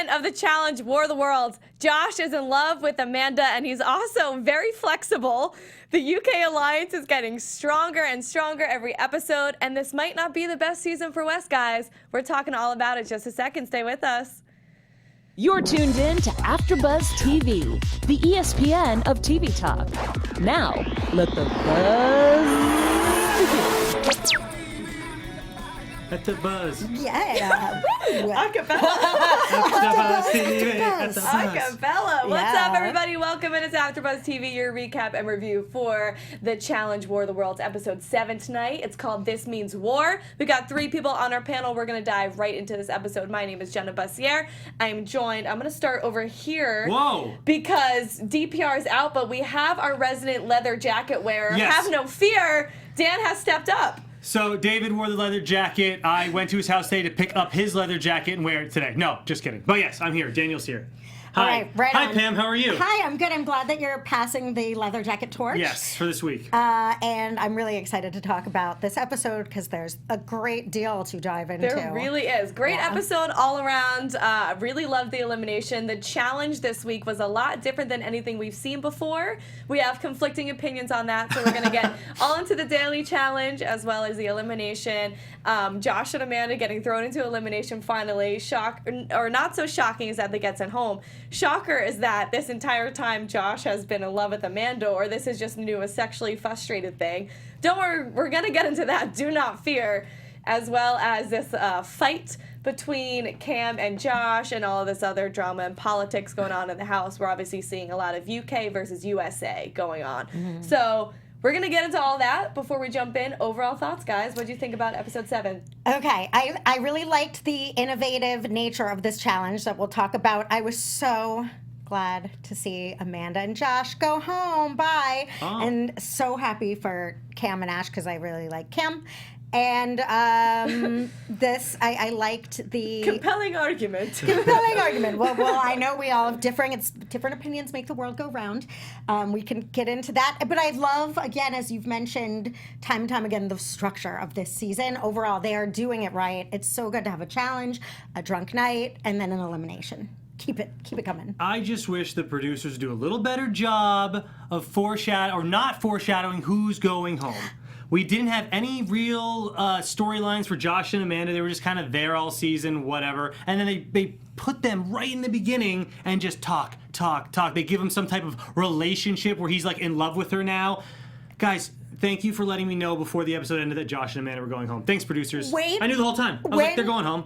segment of the challenge War of the Worlds. Josh is in love with Amanda, and he's also very flexible. The UK alliance is getting stronger and stronger every episode, and this might not be the best season for West, guys. We're talking all about it just a second. Stay with us. You're tuned in to AfterBuzz TV, the ESPN of TV talk. Now, let the buzz begin. At the buzz. Yeah. Acapella. AfterBuzz TV. At the buzz. Acapella. What's Yeah. up, everybody? Welcome. It's AfterBuzz TV, your recap and review for the Challenge War of the Worlds episode 7 tonight. It's called This Means War. We got 3 people on our panel. We're going to dive right into this episode. My name is Jenna Bussiere. I'm joined. I'm going to start over here. Whoa. Because DPR is out, but we have our resident leather jacket wearer. Yes. Have no fear. Dan has stepped up. So David wore the leather jacket. I went to his house today to pick up his leather jacket and wear it today. No, just kidding. But yes, I'm here. Daniel's here. Hi. All right, right Hi, on. Pam. How are you? Hi, I'm good. I'm glad that you're passing the leather jacket torch. Yes, for this week. And I'm really excited to talk about this episode because there's a great deal to dive into. There really is. Great Yeah. episode all around. Really loved the elimination. The challenge this week was a lot different than anything we've seen before. We have conflicting opinions on that, so we're going to get all into the daily challenge as well as the elimination. Josh and Amanda getting thrown into elimination finally. Shock, or not so shocking is that they get sent home. Shocker is that this entire time Josh has been in love with Amanda, or this is just new, a sexually frustrated thing. Don't worry, we're going to get into that. Do not fear. As well as this fight between Cam and Josh and all of this other drama and politics going on in the house. We're obviously seeing a lot of UK versus USA going on. Mm-hmm. So we're going to get into all that before we jump in. Overall thoughts, guys. What do you think about episode 7? Okay, I really liked the innovative nature of this challenge that we'll talk about. I was so glad to see Amanda and Josh go home. Bye. Oh. And so happy for Cam and Ash because I really like Cam. And this, I liked the Compelling argument. compelling argument. Well, I know we all have different opinions make the world go round. We can get into that. But I love, again, as you've mentioned time and time again, the structure of this season. Overall, they are doing it right. It's so good to have a challenge, a drunk night, and then an elimination. Keep it coming. I just wish the producers do a little better job of not foreshadowing who's going home. We didn't have any real storylines for Josh and Amanda. They were just kind of there all season, whatever. And then they put them right in the beginning and just talk. They give him some type of relationship where he's like in love with her now. Guys, thank you for letting me know before the episode ended that Josh and Amanda were going home. Thanks, producers. Wait. I knew the whole time. I was like, they're going home.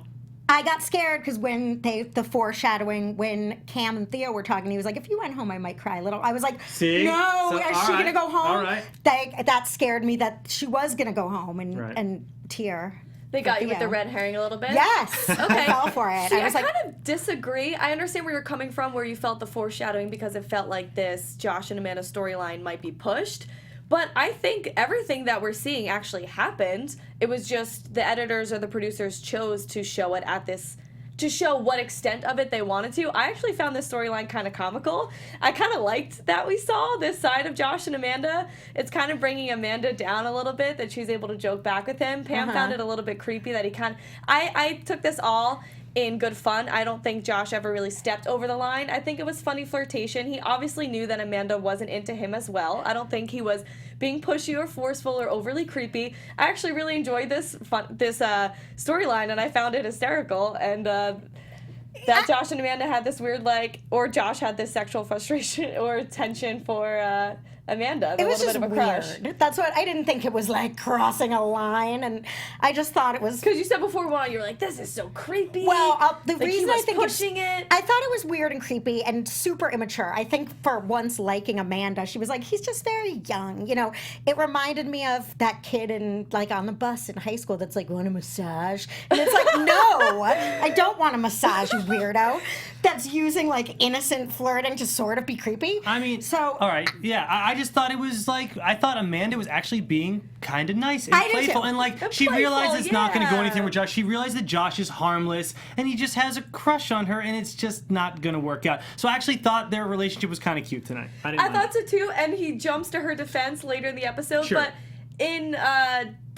I got scared because when the foreshadowing, when Cam and Theo were talking, he was like, if you went home, I might cry a little. I was like, See? no, So, is all she right. going to go home? All right. That scared me that she was going to go home and tear. They got you with Theo. the red herring a little bit? Yes. Okay. I fell for it. See, I was like, kind of disagree. I understand where you're coming from, where you felt the foreshadowing because it felt like this Josh and Amanda storyline might be pushed. But I think everything that we're seeing actually happened. It was just the editors or the producers chose to show it at this, to show what extent of it they wanted to. I actually found this storyline kind of comical. I kind of liked that we saw this side of Josh and Amanda. It's kind of bringing Amanda down a little bit, that she's able to joke back with him. Pam found it a little bit creepy that he kind of... I took this all in good fun. I don't think Josh ever really stepped over the line. I think it was funny flirtation. He obviously knew that Amanda wasn't into him as well. I don't think he was being pushy or forceful or overly creepy. I actually really enjoyed this storyline, and I found it hysterical. And that Josh and Amanda had this weird, or Josh had this sexual frustration or tension for Amanda. it A was little just bit of a crush. weird. That's what I didn't think it was like crossing a line, and I just thought it was. Because you said before we went on, you were like, this is so creepy. Well, the Like, he reason was I think pushing it. I thought it was weird and creepy and super immature. I think for once liking Amanda, she was like, he's just very young. You know, it reminded me of that kid on the bus in high school that's like, want a massage? And it's like, no, I don't want a massage, you weirdo. That's using innocent flirting to sort of be creepy. I mean, so all right, yeah. I just thought it was I thought Amanda was actually being kind of nice and I did playful, too. and she playful, realized it's not going to go yeah. anything with Josh. She realized that Josh is harmless, and he just has a crush on her, and it's just not going to work out. So I actually thought their relationship was kind of cute tonight. I I thought so too, and he jumps to her defense later in the episode. Sure. But in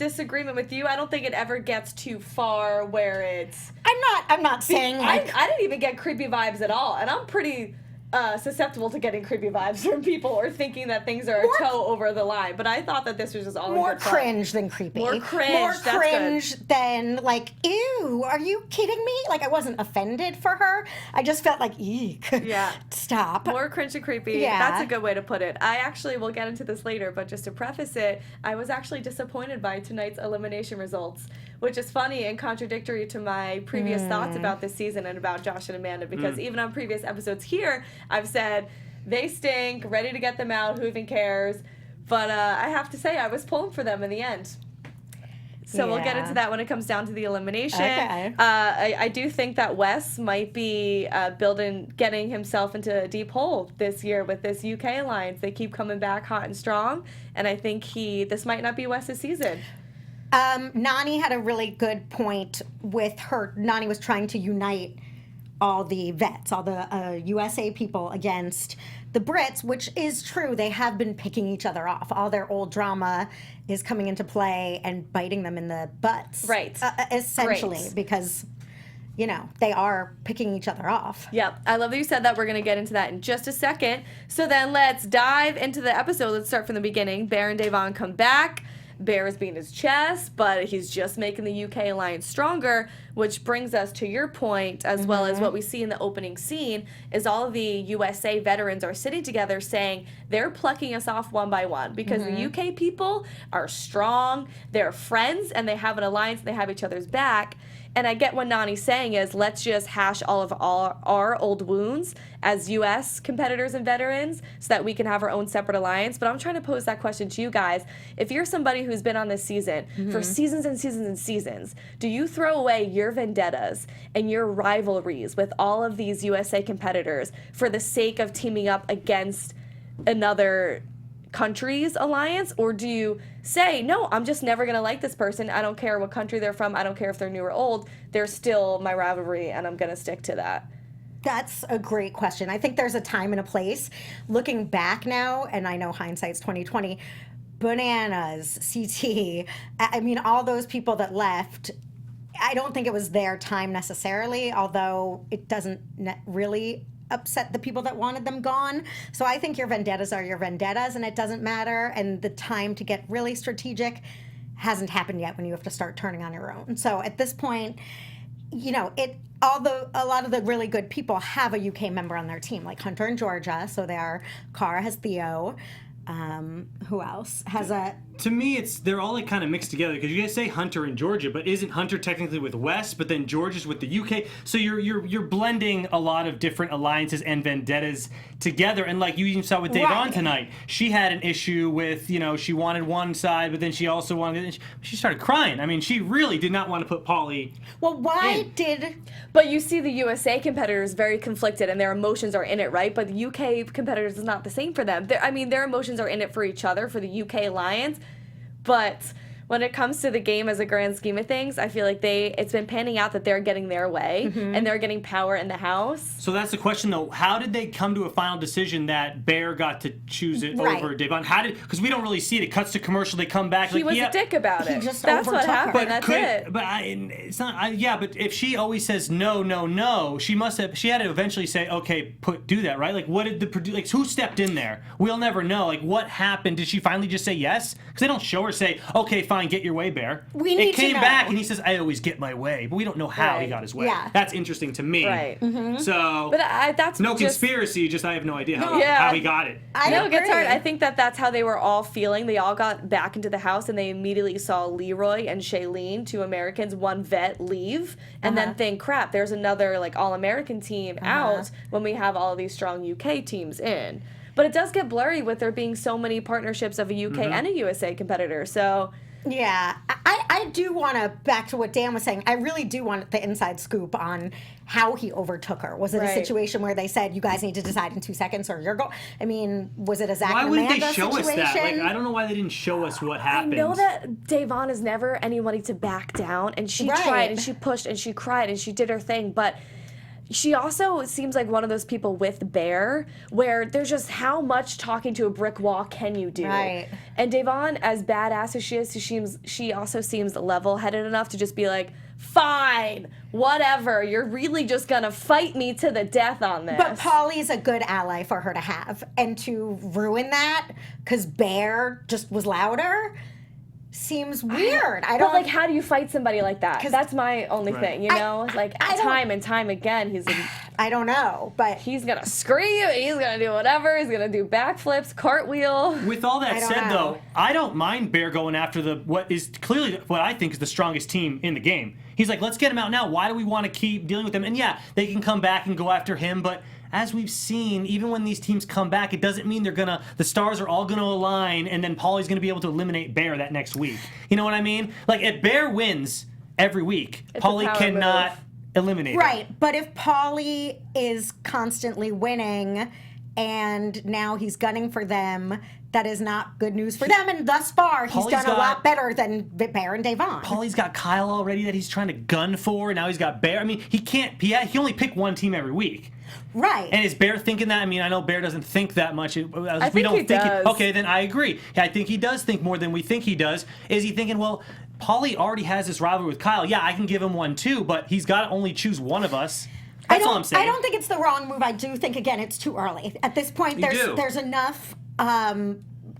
disagreement with you. I don't think it ever gets too far where it's. I'm not saying like. I didn't even get creepy vibes at all, and I'm pretty susceptible to getting creepy vibes from people or thinking that things are a toe over the line. But I thought that this was just all more in good fun. cringe than creepy. More cringe. More That's cringe good. than like, ew, are you kidding me? Like I wasn't offended for her. I just felt like, eek. Yeah. Stop. More cringe and creepy. Yeah. That's a good way to put it. I actually will get into this later, but just to preface it, I was actually disappointed by tonight's elimination results, which is funny and contradictory to my previous thoughts about this season and about Josh and Amanda, because even on previous episodes here, I've said they stink, ready to get them out, who even cares? But I have to say, I was pulling for them in the end. So we'll get Yeah. into that when it comes down to the elimination. Okay. I do think that Wes might be getting himself into a deep hole this year with this UK alliance. They keep coming back hot and strong, and I think this might not be Wes's season. Nani had a really good point with her. Nani was trying to unite all the vets, all the USA people against the Brits, which is true. They have been picking each other off. All their old drama is coming into play and biting them in the butts. Right. Essentially, Great. because, you know, they are picking each other off. Yep. I love that you said that. We're going to get into that in just a second. So then let's dive into the episode. Let's start from the beginning. Bear and Davon come back. Bear is beating his chest, but he's just making the UK alliance stronger, which brings us to your point, as well as what we see in the opening scene, is all of the USA veterans are sitting together saying they're plucking us off one by one because the UK people are strong, they're friends, and they have an alliance, and they have each other's back. And I get what Nani's saying is, let's just hash all of our old wounds as U.S. competitors and veterans so that we can have our own separate alliance. But I'm trying to pose that question to you guys. If you're somebody who's been on this season for seasons and seasons and seasons, do you throw away your vendettas and your rivalries with all of these USA competitors for the sake of teaming up against another country's alliance, or do you say, no, I'm just never going to like this person, I don't care what country they're from, I don't care if they're new or old, they're still my rivalry and I'm going to stick to that? That's a great question. I think there's a time and a place. Looking back now, and I know hindsight's 2020, Bananas, CT, I mean, all those people that left, I don't think it was their time necessarily, although it doesn't really upset the people that wanted them gone. So I think your vendettas are your vendettas, and it doesn't matter. And the time to get really strategic hasn't happened yet when you have to start turning on your own. So at this point, you know, a lot of the really good people have a UK member on their team, like Hunter and Georgia. So Cara has Theo. Who else has a? To me, they're all like kind of mixed together because you guys say Hunter and Georgia, but isn't Hunter technically with West, but then Georgia's with the UK? So you're blending a lot of different alliances and vendettas together, and like you even saw with Davon Right. tonight, she had an issue with, you know, she wanted one side, but then she also wanted, she started crying. I mean, she really did not want to put Pauly. Well, why in. did? But you see the USA competitors very conflicted and their emotions are in it, right? But the UK competitors is not the same for them. Their emotions are in it for each other, for the UK alliance. But when it comes to the game as a grand scheme of things, I feel like it's been panning out that they're getting their way and they're getting power in the house. So that's the question, though. How did they come to a final decision that Bear got to choose it Right. over Davon? Because we don't really see it. It cuts to commercial. They come back. He like, was yeah, a dick about He it. just That's what overtook her. happened. That's it. But it's not. Yeah, but if she always says no, no, no, she had to eventually say, okay, do that, right? Like, what did who stepped in there? We'll never know. Like, what happened? Did she finally just say yes? Because they don't show her say, okay, fine, get your way, Bear. We need it came to know. back and he says, I always get my way, but we don't know how he Right. got his way. Yeah. That's interesting to me. Right. So, But that's no just, conspiracy. Just I have no idea how, Yeah. how he got it. I No, it gets agree. hard. I think that's how they were all feeling. They all got back into the house and they immediately saw Leroy and Shailene, two Americans, one vet, leave, and then think, crap, there's another like all-American team out when we have all of these strong UK teams in. But it does get blurry with there being so many partnerships of a UK and a USA competitor. So Yeah, I do want to, back to what Dan was saying, I really do want the inside scoop on how he overtook her. Was it a Right. situation where they said, you guys need to decide in 2 seconds or you're going? I mean, was it a Zach Why and wouldn't Amanda they show situation? us that? Like, I don't know why they didn't show us what happened. I know that Davon is never anybody to back down, and she Right. tried and she pushed and she cried and she did her thing, but she also seems like one of those people with Bear where there's just how much talking to a brick wall can you do? Right. And Devon, as badass as she is, she also seems level-headed enough to just be like, fine, whatever. You're really just gonna fight me to the death on this. But Polly's a good ally for her to have. And to ruin that because Bear just was louder seems weird. I don't But, like, how do you fight somebody like that? 'Cause- That's my only thing, you know? I don't- time and time again, I don't know, but he's gonna scream, he's gonna do whatever, he's gonna do backflips, cartwheel. With all that I don't said, know. though, I don't mind Bear going after what is clearly what I think is the strongest team in the game. He's like, let's get him out now. Why do we want to keep dealing with them? And yeah, they can come back and go after him, but as we've seen, even when these teams come back, it doesn't mean the stars are all gonna align and then Paulie's gonna be able to eliminate Bear that next week. You know what I mean? Like, if Bear wins every week, It's a Paulie power cannot move. eliminate him. right. But if Paulie is constantly winning and now he's gunning for them, that is not good news for them. And thus far, he's Paulie's done a got- lot better than Bear and Devon. Paulie's got Kyle already that he's trying to gun for, and now he's got Bear. I mean, he can't. He only pick one team every week. Right. And is Bear thinking that? I mean, I know Bear doesn't think that much. We think don't he does. Okay, then I agree. I think he does think more than we think he does. Is he thinking, well, Paulie already has this rivalry with Kyle. Yeah, I can give him one too, but he's got to only choose one of us. That's all I'm saying. I don't think it's the wrong move. I do think, again, it's too early. At this point, You do. there's enough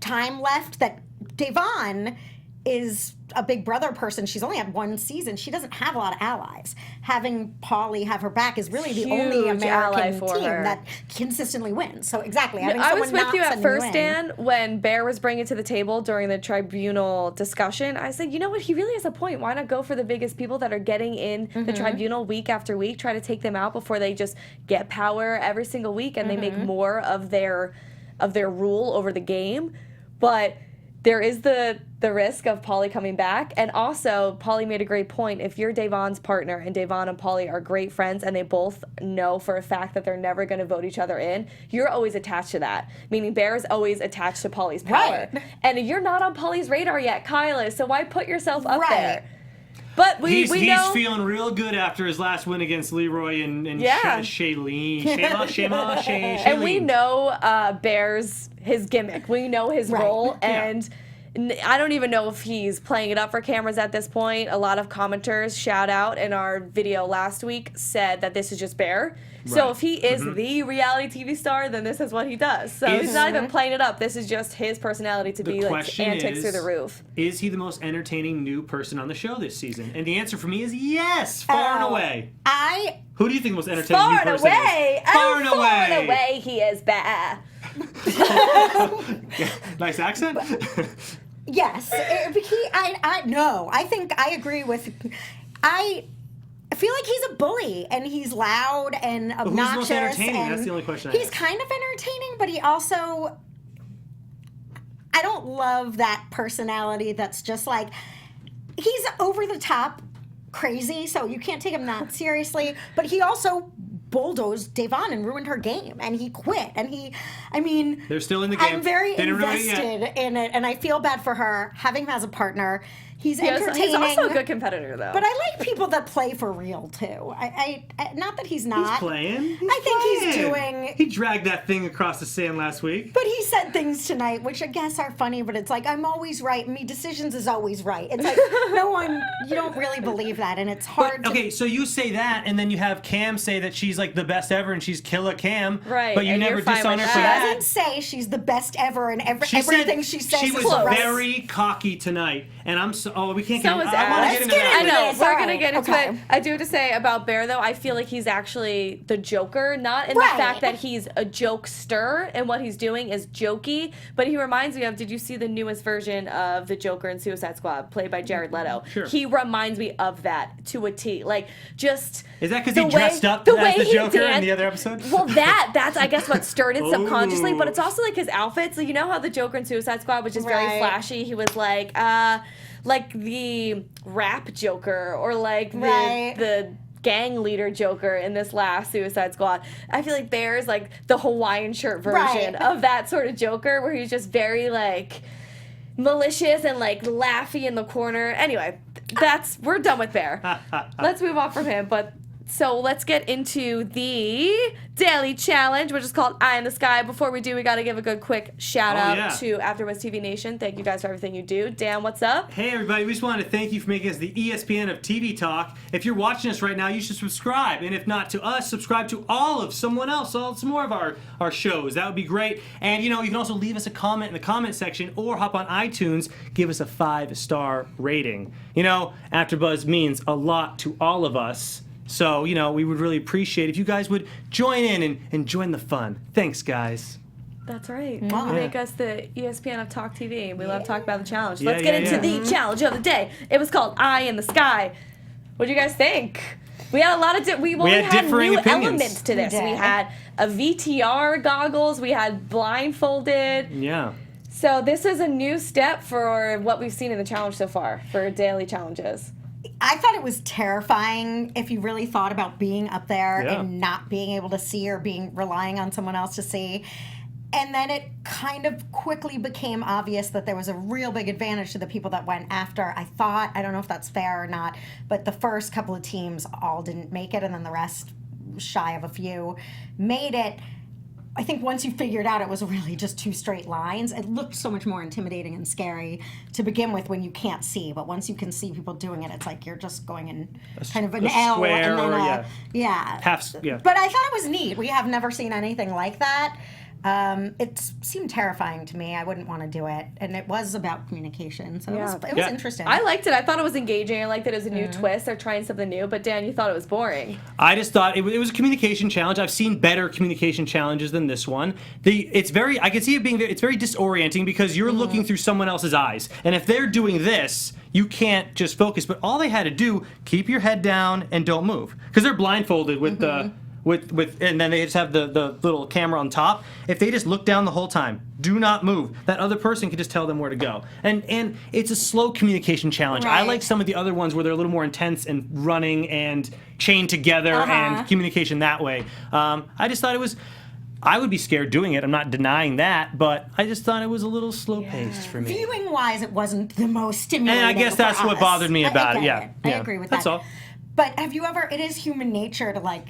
time left that Devon is a big brother person. She's only had one season. She doesn't have a lot of allies. Having Paulie have her back is really the only Huge ally American for team her. that consistently wins. So exactly. Having I was someone with you not at sending first, in. Dan, when Bear was bringing it to the table during the tribunal discussion. I said, you know what? He really has a point. Why not go for the biggest people that are getting in the tribunal week after week? Try to take them out before they just get power every single week and they make more of their rule over the game. But there is the risk of Paulie coming back. And also, Paulie made a great point. If you're Devon's partner and Devon and Paulie are great friends and they both know for a fact that they're never going to vote each other in, you're always attached to that. Meaning Bear is always attached to Paulie's power. Right. And you're not on Paulie's radar yet, Kyle is, so why put yourself up Right. there? But we He's know... feeling real good after his last win against Leroy and Yeah. Shailene. And we know Bear's his gimmick. We know his Right. role, Yeah. and I don't even know if he's playing it up for cameras at this point. A lot of commenters, shout out, in our video last week said that this is just Bear. So Right. if he is the reality TV star, then this is what he does. So Is- he's not even playing it up. This is just his personality to The be like question antics is, through the roof. Is he the most entertaining new person on the show this season? And the answer for me is yes, far and Oh, away. I Who do you think the most entertaining Far new and person away! is? Far and Far and away! away he is Bear. Nice accent? Yes, I think I agree with. I feel like he's a bully and he's loud and who's obnoxious. most entertaining? And That's the only question I He's ask. kind of entertaining, but he also. I don't love that personality that's just like. He's over the top crazy, so you can't take him that seriously. But he also bulldozed Devon and ruined her game, and he quit. And They're still in the game. I'm very They didn't ruin it yet. invested in it, and I feel bad for her having him as a partner. He's entertaining. He's also a good competitor, though. But I like people that play for real too. I not that he's not. He's playing. I think he's doing. He dragged that thing across the sand last week. But he said things tonight, which I guess are funny. But it's like I'm always right. Me decisions is always right. It's like no one. You don't really believe that, and it's hard. Okay, so you say that, and then you have Cam say that she's like the best ever, and she's Killer Cam. Right, But you and never you're fine disown her with for that. that. Doesn't say she's the best ever, and She said everything she says she is was right. very cocky tonight, and I'm so. Oh, we can't So get. is I want to Alex. get into Let's that. I know, Yes, we're all going to right, get into okay. it. I do have to say about Bear, though, I feel like he's actually the Joker, not in the Right. fact that he's a jokester and what he's doing is jokey, but he reminds me of, did you see the newest version of the Joker in Suicide Squad, played by Jared Leto? Sure. He reminds me of that to a T. Like, just... Is that because the he dressed way- up the as way the he Joker in danced- the other episode? Well, that's, I guess, what stirred it subconsciously, but Ooh. it's also, like, his outfits. Like, you know how the Joker in Suicide Squad was just very Right. flashy? He was, like the rap Joker, or, like, Right. the gang leader Joker in this last Suicide Squad. I feel like Bear's, like, the Hawaiian shirt version Right. of that sort of Joker, where he's just very, like, malicious and, like, laughy in the corner. Anyway, we're done with Bear. Let's move on from him, but So let's get into the daily challenge, which is called Eye in the Sky. Before we do, we got to give a good quick shout out to AfterBuzz TV Nation. Thank you guys for everything you do. Dan, what's up? Hey everybody, we just wanted to thank you for making us the ESPN of TV talk. If you're watching us right now, you should subscribe. And if not to us, subscribe to all of someone else, some more of our shows. That would be great. And you can also leave us a comment in the comment section or hop on iTunes, give us a 5-star rating. AfterBuzz means a lot to all of us. So, we would really appreciate if you guys would join in and join the fun. Thanks, guys. That's right. Wow. You make us the ESPN of Talk TV. We love talking about the challenge. Yeah, Let's get into the challenge of the day. It was called Eye in the Sky. What do you guys think? We had a lot of we had differing new opinions. elements to this. We We did. had a VTR goggles. We had blindfolded. Yeah. So this is a new step for what we've seen in the challenge so far for daily challenges. I thought it was terrifying if you really thought about being up there Yeah. and not being able to see or relying on someone else to see. And then it kind of quickly became obvious that there was a real big advantage to the people that went after. I don't know if that's fair or not, but the first couple of teams all didn't make it, and then the rest, shy of a few, made it. I think once you figured out it was really just 2 straight lines, it looked so much more intimidating and scary to begin with when you can't see. But once you can see people doing it, it's like you're just going in kind of an a L square and then or, yeah. Yeah. But I thought it was neat. We have never seen anything like that. It seemed terrifying to me. I wouldn't want to do it. And it was about communication, so it was Yeah. interesting. I liked it. I thought it was engaging. I liked that it was a new twist. They're trying something new. But Dan, you thought it was boring. I just thought it was a communication challenge. I've seen better communication challenges than this one. I can see it being it's very disorienting because you're looking through someone else's eyes. And if they're doing this, you can't just focus. But all they had to do, keep your head down and don't move. Because they're blindfolded with the and then they just have the little camera on top. If they just look down the whole time, do not move, that other person can just tell them where to go. And it's a slow communication challenge. I Right. like some of the other ones where they're a little more intense and running and chained together and communication that way. I just thought it was. I would be scared doing it. I'm not denying that, but I just thought it was a little slow paced for me. Viewing wise, it wasn't the most stimulating. And I guess for that's what us. bothered me about it. get Yeah, I yeah. agree with That's that. all. But have you ever? It is human nature to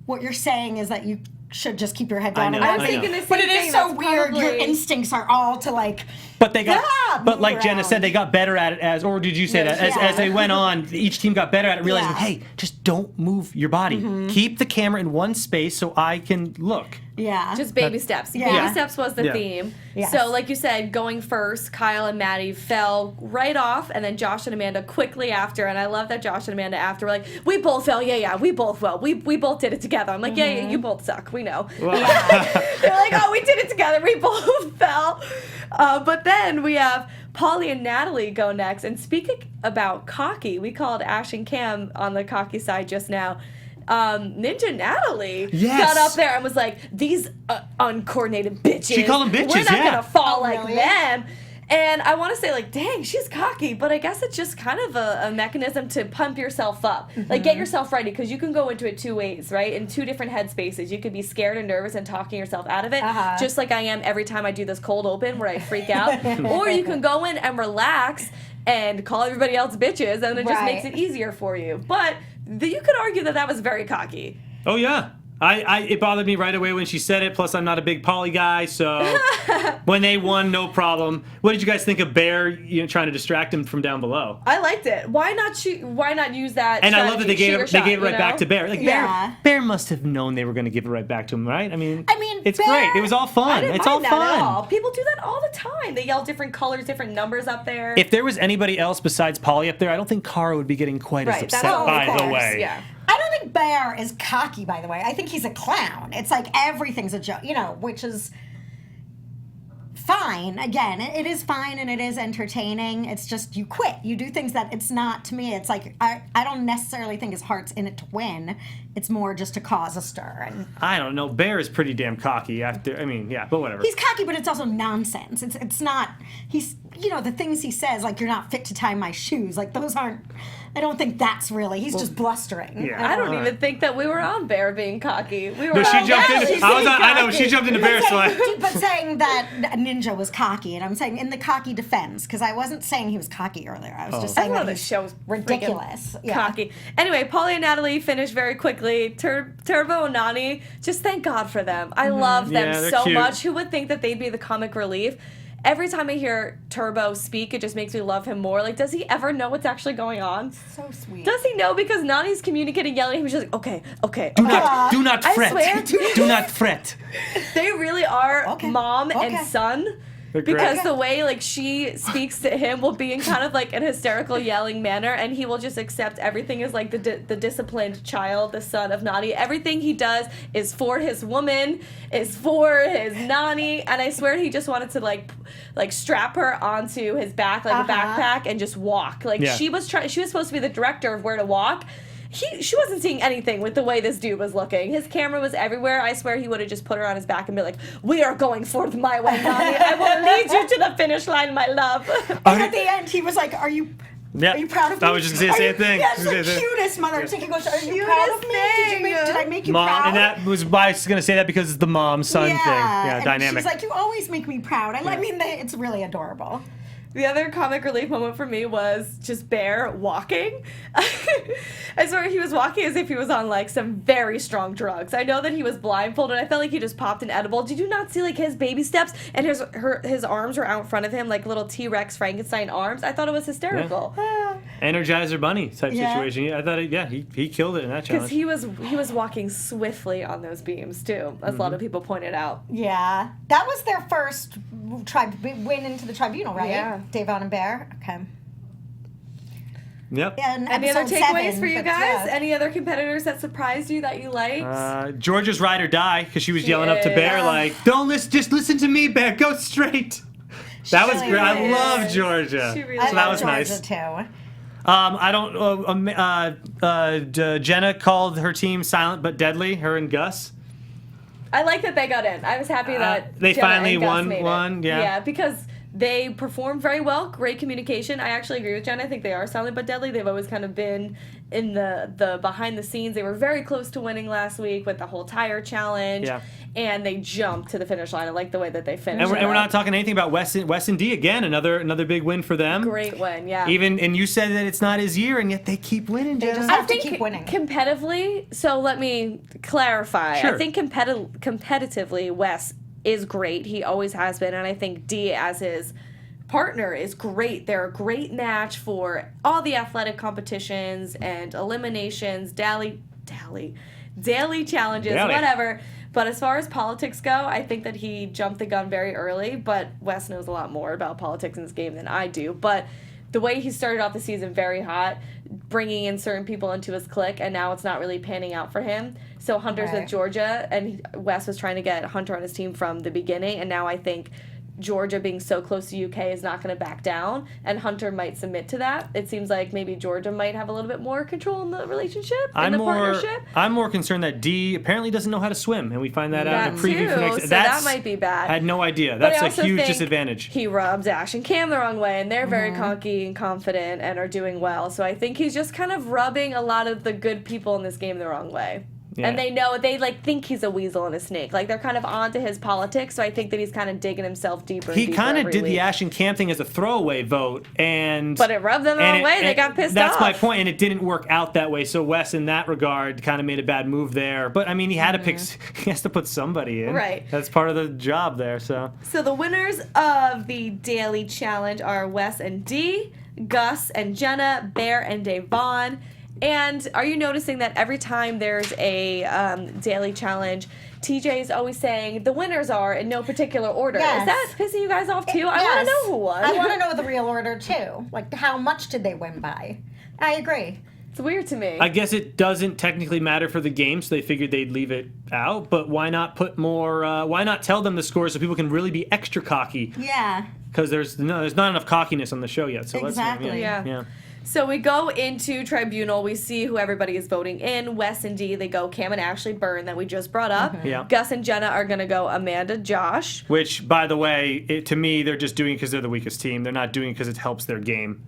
what you're saying is that you should just keep your head down. know, and I not was think- thinking the same But it thing. is so That's weird. Your probably- instincts are all to But they got, but move like Jenna around. said, they got better at it or did you say that? As they went on, each team got better at it, realizing, hey, just don't move your body. Keep the camera in one space so I can look. Yeah. Just baby steps. Yeah. Baby steps was the Yeah. theme. Yes. So, like you said, going first, Kyle and Maddie fell right off, and then Josh and Amanda quickly after. And I love that Josh and Amanda after were like, we both fell. Yeah, we both fell. We both did it together. I'm like, yeah, you both suck. We know. They're like, oh, we did it together. We both fell. But then we have Polly and Natalie go next. And speaking about cocky, we called Ash and Cam on the cocky side just now. Ninja Natalie got up there and was like, these uncoordinated bitches. She called them bitches, We're not yeah. gonna fall Oh, like really? them. And I want to say, like, dang, she's cocky, but I guess it's just kind of a mechanism to pump yourself up. Like, get yourself ready, because you can go into it 2 ways, right? In 2 different headspaces. You could be scared and nervous and talking yourself out of it, just like I am every time I do this cold open where I freak out. Or you can go in and relax and call everybody else bitches, and it just Right. makes it easier for you. But you could argue that was very cocky. Oh, yeah. It bothered me right away when she said it. Plus, I'm not a big Polly guy, so when they won, no problem. What did you guys think of Bear? Trying to distract him from down below. I liked it. Why not use that? And I love that they gave it right back to Bear. Like Yeah. Bear must have known they were going to give it right back to him, right? I mean, it's Bear- great. It was all fun. I didn't It's mind all that fun. at all. People do that all the time. They yell different colors, different numbers up there. If there was anybody else besides Polly up there, I don't think Cara would be getting quite as Right, upset. that's all, By of the course, way, yeah. I don't think Bear is cocky, by the way. I think he's a clown. It's like everything's a joke, which is fine. Again, it is fine and it is entertaining. It's just you quit. You do things that it's not, to me, it's like, I don't necessarily think his heart's in it to win. It's more just to cause a stir. And I don't know. Bear is pretty damn cocky. But whatever. he's cocky, but it's also nonsense. It's not, the things he says, like, you're not fit to tie my shoes. Like, those aren't I don't think that's really. He's just blustering. Yeah. I don't even think that we were on Bear being cocky. We were No, she on jumped Bear in. being I know cocky. she jumped into Bear, so But saying that Ninja was cocky, and I'm saying in the cocky defense, because I wasn't saying he was cocky earlier. I was just saying Everyone on that the he's show's ridiculous. freaking cocky. Anyway, Paulie and Natalie finished very quickly. Turbo and Nani, just thank God for them. I love them Yeah, they're so cute. much. Who would think that they'd be the comic relief? Every time I hear Turbo speak, it just makes me love him more. Like, does he ever know what's actually going on? So sweet. Does he know? Because Nani's communicating, yelling. He was just like, okay. do not I fret. swear. Do not fret. They really are Okay. mom Okay. and son. They're great. Because the way like she speaks to him will be in kind of like an hysterical yelling manner, and he will just accept everything as like the disciplined child, the son of Nani. Everything he does is for his woman, is for his Nani, and I swear he just wanted to like strap her onto his back like a backpack and just walk. Like Yeah. she was supposed to be the director of where to walk. She wasn't seeing anything with the way this dude was looking. His camera was everywhere. I swear he would have just put her on his back and be like, "We are going forth my way, Nani. I will lead you to the finish line, my love." And at the end, he was like, "Are you proud of me?" I was just going to say the same thing. That's the cutest mother. He goes, "Are you Cutest proud of me? thing. Did I make you Mom, proud?" and that was why I was going to say that because it's the mom-son thing. Yeah, and dynamic. She's like, "You always make me proud." I mean, it's really adorable. The other comic relief moment for me was just Bear walking. I swear he was walking as if he was on like some very strong drugs. I know that he was blindfolded. I felt like he just popped an edible. Did you not see like his baby steps and his arms were out in front of him like little T-Rex Frankenstein arms? I thought it was hysterical. Energizer Bunny type Yeah. situation. I thought, he killed it in that Because challenge. he was walking swiftly on those beams too, as a lot of people pointed out. Yeah, that was their first win into the tribunal, right? Yeah. Davon and Bear. Okay. Yep. And Any other episode takeaways 7, for you but guys? yeah. Any other competitors that surprised you that you liked? Georgia's ride or die because she was yelling up to Bear is. like, "Don't listen, just listen to me, Bear. Go straight." That was really great. I is. love Georgia. She really I So that love was Georgia nice. too. I don't. Jenna called her team silent but deadly. Her and Gus. I like that they got in. I was happy that they Jenna finally and Gus won made it. one, yeah. Yeah, because they performed very well. Great communication. I actually agree with Jenna. I think they are silent but deadly. They've always kind of been in the behind the scenes. They were very close to winning last week with the whole tire challenge. Yeah. And they jumped to the finish line. I like the way that they finished. And we're not talking anything about Wes and D again. Another big win for them. Great win, yeah. And you said that it's not his year, and yet they keep winning, Jenna. just I have to think keep winning. competitively, so let me clarify. Sure. I think competitively, Wes is great. He always has been. And I think D, as his partner, is great. They're a great match for all the athletic competitions and eliminations, daily challenges, Daily. whatever. But as far as politics go, I think that he jumped the gun very early, but Wes knows a lot more about politics in this game than I do. But the way he started off the season very hot, bringing in certain people into his clique, and now it's not really panning out for him. So Hunter's Right. with Georgia, and Wes was trying to get Hunter on his team from the beginning, and now I think Georgia being so close to UK is not going to back down, and Hunter might submit to that. It seems like maybe Georgia might have a little bit more control in the relationship, partnership. I'm more concerned that D apparently doesn't know how to swim, and we find that out in That the preview for too, next. so that might be bad. I had no idea. But I That's a also huge think disadvantage. He rubs Ash and Cam the wrong way, and they're very cocky and confident and are doing well. So I think he's just kind of rubbing a lot of the good people in this game the wrong way. Yeah. And they think he's a weasel and a snake. Like they're kind of onto his politics. So I think that he's kind of digging himself deeper. He kind of did the Ash and Cam thing as a throwaway vote, and But it rubbed them the wrong way. They got pissed That's off. my point, and it didn't work out that way. So Wes, in that regard, kind of made a bad move there. But I mean, he had to pick. He has to put somebody in. Right. That's part of the job there. So So the winners of the daily challenge are Wes and D, Gus and Jenna, Bear and Davon. And are you noticing that every time there's a daily challenge, TJ is always saying the winners are in no particular order? Yes. Is that pissing you guys off too? I want Yes. to know who won. I want to know the real order too. Like, how much did they win by? I agree. It's weird to me. I guess it doesn't technically matter for the game, so they figured they'd leave it out. But why not put more? Why not tell them the score so people can really be extra cocky? Yeah. Because there's not enough cockiness on the show yet. So Exactly. let's Yeah. So we go into Tribunal. We see who everybody is voting in. Wes and D, they go Cam and Ashley Byrne that we just brought up. Yeah. Gus and Jenna are going to go Amanda Josh. Which, by the way, to me, they're just doing it because they're the weakest team. They're not doing it because it helps their game.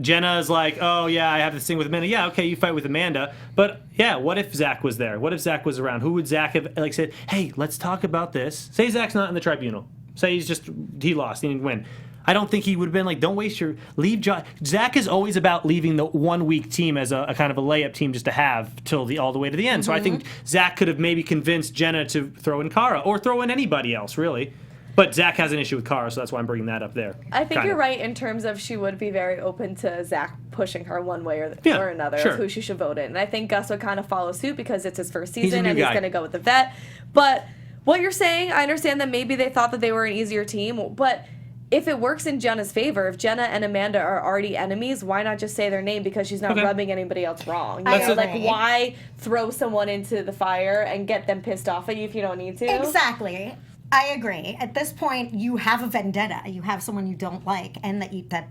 Jenna's like, oh yeah, I have this thing with Amanda. Yeah, okay, you fight with Amanda. But yeah, what if Zach was there? What if Zach was around? Who would Zach have like said, hey, let's talk about this? Say Zach's not in the tribunal. Say he lost, he didn't win. I don't think he would have been like, don't waste leave Josh. Zach is always about leaving the 1 week team as a kind of a layup team just to have till all the way to the end. So I think Zach could have maybe convinced Jenna to throw in Cara or throw in anybody else, really. But Zach has an issue with Cara, so that's why I'm bringing that up there. I think you're right in terms of she would be very open to Zach pushing her one way or another of who she should vote in. And I think Gus would kind of follow suit because it's his first season and he's going to go with the vet. But what you're saying, I understand that maybe they thought that they were an easier team, but if it works in Jenna's favor, if Jenna and Amanda are already enemies, why not just say their name because she's not rubbing anybody else wrong? You know? Like, why throw someone into the fire and get them pissed off at you if you don't need to? Exactly. I agree. At this point, you have a vendetta. You have someone you don't like, and that.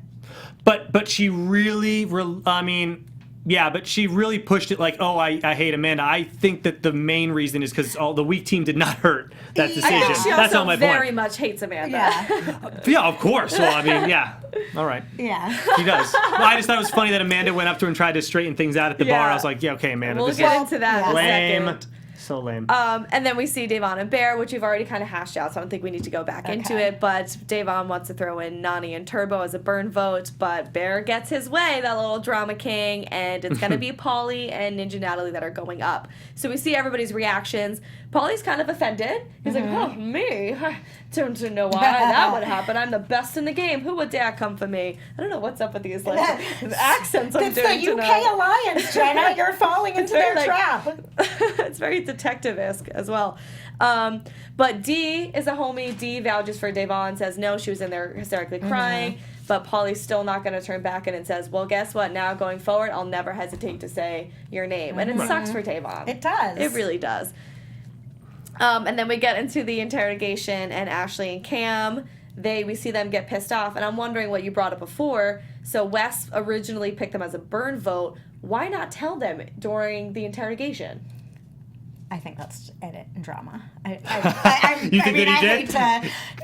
But she really, but she really pushed it like, oh, I hate Amanda. I think that the main reason is because the weak team did not hurt that decision. I think she That's also not my very point. much hates Amanda. Yeah, of course. Well, all right. Yeah. She does. Well, I just thought it was funny that Amanda went up to her and tried to straighten things out at the bar. I was like, yeah, okay, Amanda. We'll get into that in a lame. second. So lame. And then we see Davon and Bear, which we've already kind of hashed out, so I don't think we need to go back into it. But Davon wants to throw in Nany and Turbo as a burn vote, but Bear gets his way, that little drama king, and it's going to be Pauly and Ninja Natalie that are going up. So we see everybody's reactions. Pauly's kind of offended. He's like, oh, me? I don't know why that would happen. I'm the best in the game. Who would dare come for me? I don't know what's up with these accents I'm doing It's the UK Alliance, Jenna. You're falling into their trap. It's very detective-esque as well. But Dee is a homie. Dee vouches for Davon, says no, she was in there hysterically crying. But Pauly's still not going to turn back and says, well, guess what? Now going forward, I'll never hesitate to say your name. And it sucks for Davon. It does. It really does. And then we get into the interrogation, and Ashley and Cam, we see them get pissed off. And I'm wondering what you brought up before. So Wes originally picked them as a burn vote. Why not tell them during the interrogation? I think that's edit and drama. You think that he did? No,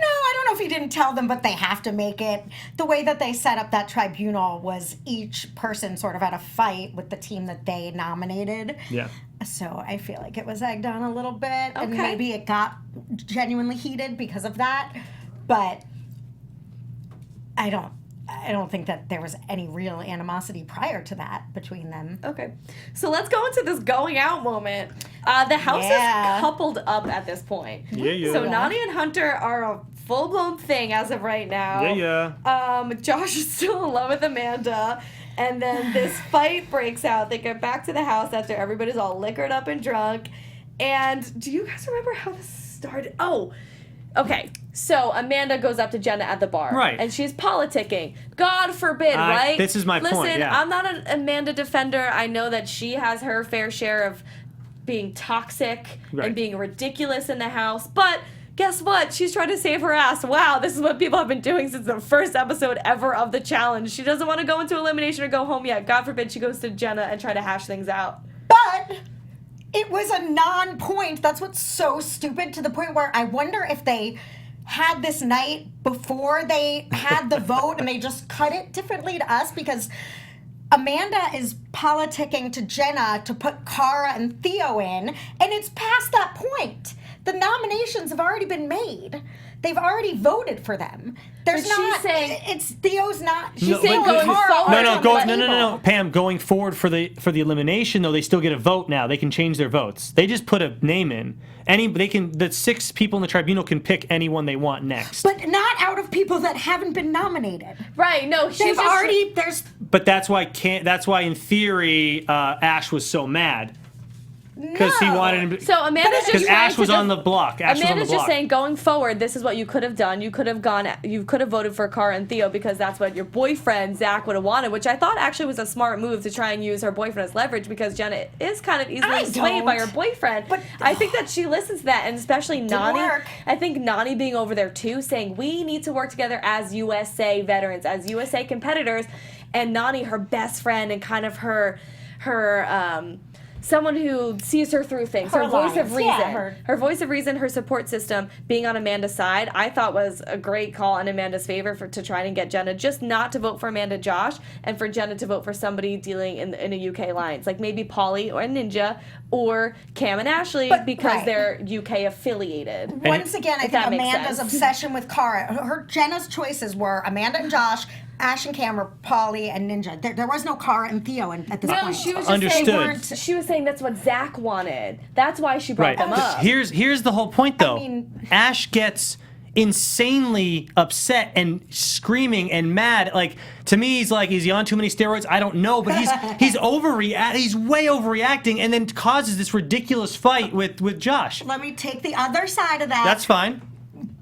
I don't know if he didn't tell them, but they have to make it. The way that they set up that tribunal was each person sort of had a fight with the team that they nominated. Yeah. So I feel like it was egged on a little bit, and maybe it got genuinely heated because of that. But I don't think that there was any real animosity prior to that between them. Okay. So let's go into this going out moment. The house is coupled up at this point. Yeah. So Nany and Hunter are a full-blown thing as of right now. Yeah. Josh is still in love with Amanda. And then this fight breaks out. They get back to the house after everybody's all liquored up and drunk. And do you guys remember how this started? Oh, okay. So Amanda goes up to Jenna at the bar. Right. And she's politicking. God forbid, right? This is my point, Listen, yeah. I'm not an Amanda defender. I know that she has her fair share of being toxic and being ridiculous in the house. But guess what? She's trying to save her ass. Wow, this is what people have been doing since the first episode ever of the challenge. She doesn't want to go into elimination or go home yet. God forbid she goes to Jenna and try to hash things out. But it was a non-point. That's what's so stupid, to the point where I wonder if they had this night before they had the vote and they just cut it differently to us, because Amanda is politicking to Jenna to put Cara and Theo in, and it's past that point. The nominations have already been made. They've already voted for them. There's But she's saying it's Theo's not. She's saying going forward. No. Pam, going forward for the elimination though, they still get a vote now. They can change their votes. They just put a name in. The 6 people in the tribunal can pick anyone they want next. But not out of people that haven't been nominated. Right, no, she's But that's why in theory Ash was so mad. Because he wanted him to. So Amanda's just because Ash was on the block. Amanda's just saying, going forward, this is what you could have done. You could have voted for Cara and Theo because that's what your boyfriend Zach would have wanted, which I thought actually was a smart move to try and use her boyfriend as leverage, because Jenna is kind of easily swayed by her boyfriend. But I think that she listens to that, and especially Nany. I think Nany being over there too, saying we need to work together as USA veterans, as USA competitors, and Nany, her best friend and kind of her someone who sees her through things. Her voice of alliance, reason. yeah, her voice of reason, her support system, being on Amanda's side, I thought was a great call in Amanda's favor to try and get Jenna just not to vote for Amanda Josh, and for Jenna to vote for somebody dealing in a UK alliance, like maybe Polly or Ninja or Cam and Ashley, because they're UK affiliated. Once again, I think Amanda's obsession with Cara, her Jenna's choices were Amanda and Josh, Ash and Cam, or Polly and Ninja. There was no Cara and Theo at this point. She was just Understood. saying she was saying that's what Zach wanted. That's why she brought them up. Here's the whole point, though. I mean, Ash gets insanely upset and screaming and mad. Like, to me, he's like, is he on too many steroids? I don't know, but he's way overreacting, and then causes this ridiculous fight with Josh. let me take the other side of that. That's fine.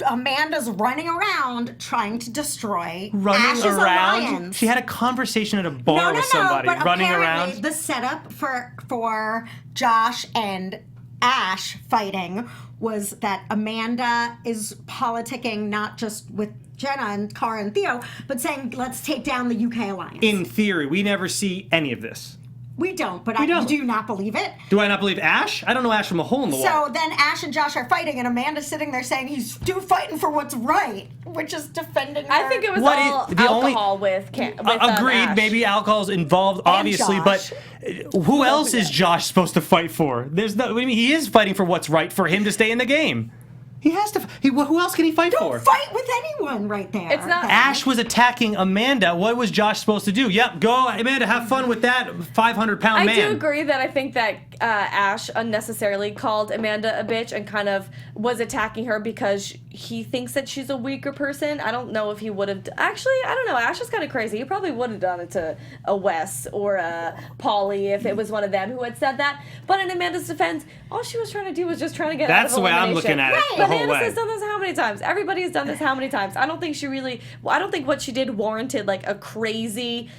Amanda's running around trying to destroy Ash's alliance. She had a conversation at a bar with somebody, but running apparently around. The setup for Josh and Ash fighting was that Amanda is politicking not just with Jenna and Cara and Theo, but saying, let's take down the UK alliance. In theory, we never see any of this. We don't, but don't. do you not believe it? Do I not believe Ash? I don't know Ash from a hole in the wall. So then Ash and Josh are fighting, and Amanda's sitting there saying he's still fighting for what's right, which is defending her. I think it was What all is- the only- alcohol with Agreed. Ash. Maybe alcohol's involved, obviously, Josh. but who else is Josh supposed to fight for? There's no. I mean, he is fighting for what's right for him to stay in the game. He has to. Who else can he fight for? Don't fight with anyone right there. It's not- Ash was attacking Amanda. What was Josh supposed to do? Yep, go, Amanda, have fun with that 500-pound man. I do agree that I think that Ash unnecessarily called Amanda a bitch and kind of was attacking her because he thinks that she's a weaker person. I don't know if he would have. Actually, I don't know. Ash is kind of crazy. He probably would have done it to a Wes or a Polly if it was one of them who had said that. But in Amanda's defense, all she was trying to do was just trying to get out of That's the way I'm elimination. looking at it Right. the whole Amanda way. has done this how many times? Everybody has done this how many times? I don't think she really. I don't think what she did warranted like a crazy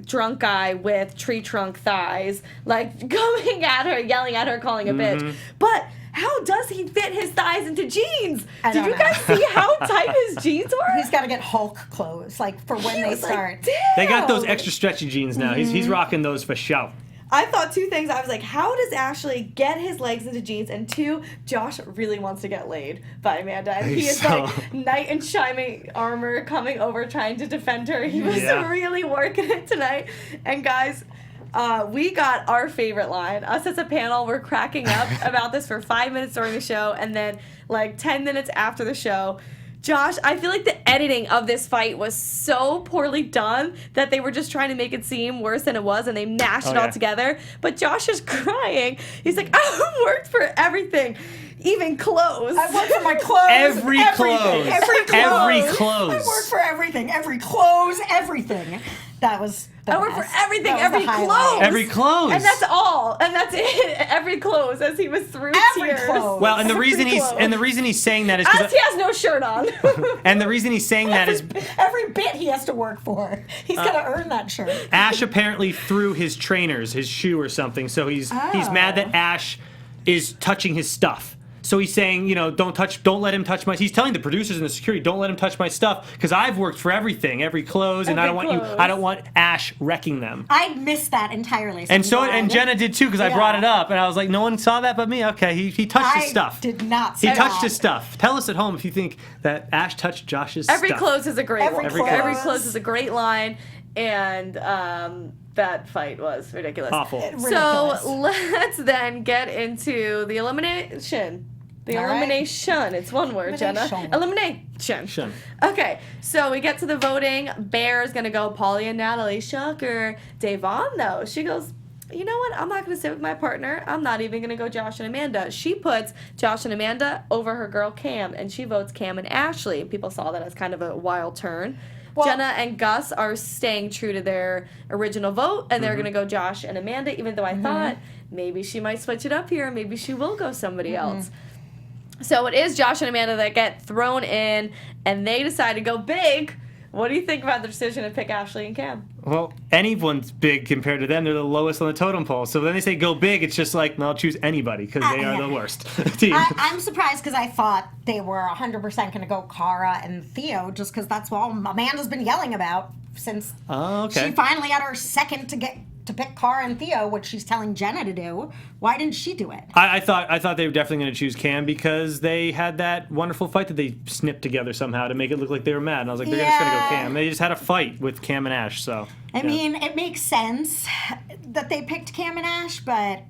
drunk guy with tree trunk thighs, like coming at her, yelling at her, calling a bitch. But how does he fit his thighs into jeans? I Did don't you know. guys see how tight his jeans were? He's got to get Hulk clothes, like for when they was like, start. damn. They got those extra stretchy jeans now. He's rocking those for show. I thought two things. I was like, how does Ashley get his legs into jeans? And two, Josh really wants to get laid by Amanda. And he is like knight in shining armor coming over trying to defend her. He was really working it tonight. And guys, we got our favorite line. Us as a panel were cracking up about this for 5 minutes during the show. And then like 10 minutes after the show, Josh, I feel like the editing of this fight was so poorly done that they were just trying to make it seem worse than it was, and they mashed it all together. But Josh is crying. He's like, I worked for everything, even clothes. I work for my clothes. Every clothes. Every clothes. Every clothes. I work for everything. Every clothes. Everything. That was the I work for best. everything, That was every the highlight. clothes. Every clothes. And that's all. And that's it. Every clothes as he was through Every tears. clothes. Well, and the reason Every he's saying that is As because he has no shirt on. and the reason he's saying that is Every bit he has to work for. He's gonna earn that shirt. Ash apparently threw his trainers, his shoe or something. So he's mad that Ash is touching his stuff. So he's saying, don't let him touch my. He's telling the producers and the security, don't let him touch my stuff because I've worked for everything, every clothes, and I don't want Ash wrecking them. I missed that entirely. And Jenna did too because I brought it up and I was like, no one saw that but me. Okay, he touched his stuff. I did not. He see touched that. his stuff. Tell us at home if you think that Ash touched Josh's Every stuff. clothes is a great one. Every Every clothes. clothes is a great line. And that fight was ridiculous. Awful. Ridiculous. So let's then get into the elimination. The All right. elimination. It's one word, Jenna. Elimination. Shun. Okay, so we get to the voting. Bear's gonna go Polly and Natalie. Shocker. Davon, though, she goes, you know what? I'm not going to sit with my partner. I'm not even going to go Josh and Amanda. She puts Josh and Amanda over her girl Cam, and she votes Cam and Ashley. People saw that as kind of a wild turn. Well- Jenna and Gus are staying true to their original vote, and they're going to go Josh and Amanda, even though I thought maybe she might switch it up here. Maybe she will go somebody else. So it is Josh and Amanda that get thrown in, and they decide to go big. What do you think about the decision to pick Ashley and Cam? Well, anyone's big compared to them. They're the lowest on the totem pole. So when they say go big, it's just like, no, I'll choose anybody because they are the worst team. I'm surprised because I thought they were 100% going to go Cara and Theo just because that's all Amanda's been yelling about since Oh, okay. she finally had her second to to pick Cara and Theo, which she's telling Jenna to do. Why didn't she do it? I thought they were definitely going to choose Cam because they had that wonderful fight that they snipped together somehow to make it look like they were mad. And I was like, they're just going to go Cam. They just had a fight with Cam and Ash, so. I mean, it makes sense that they picked Cam and Ash, but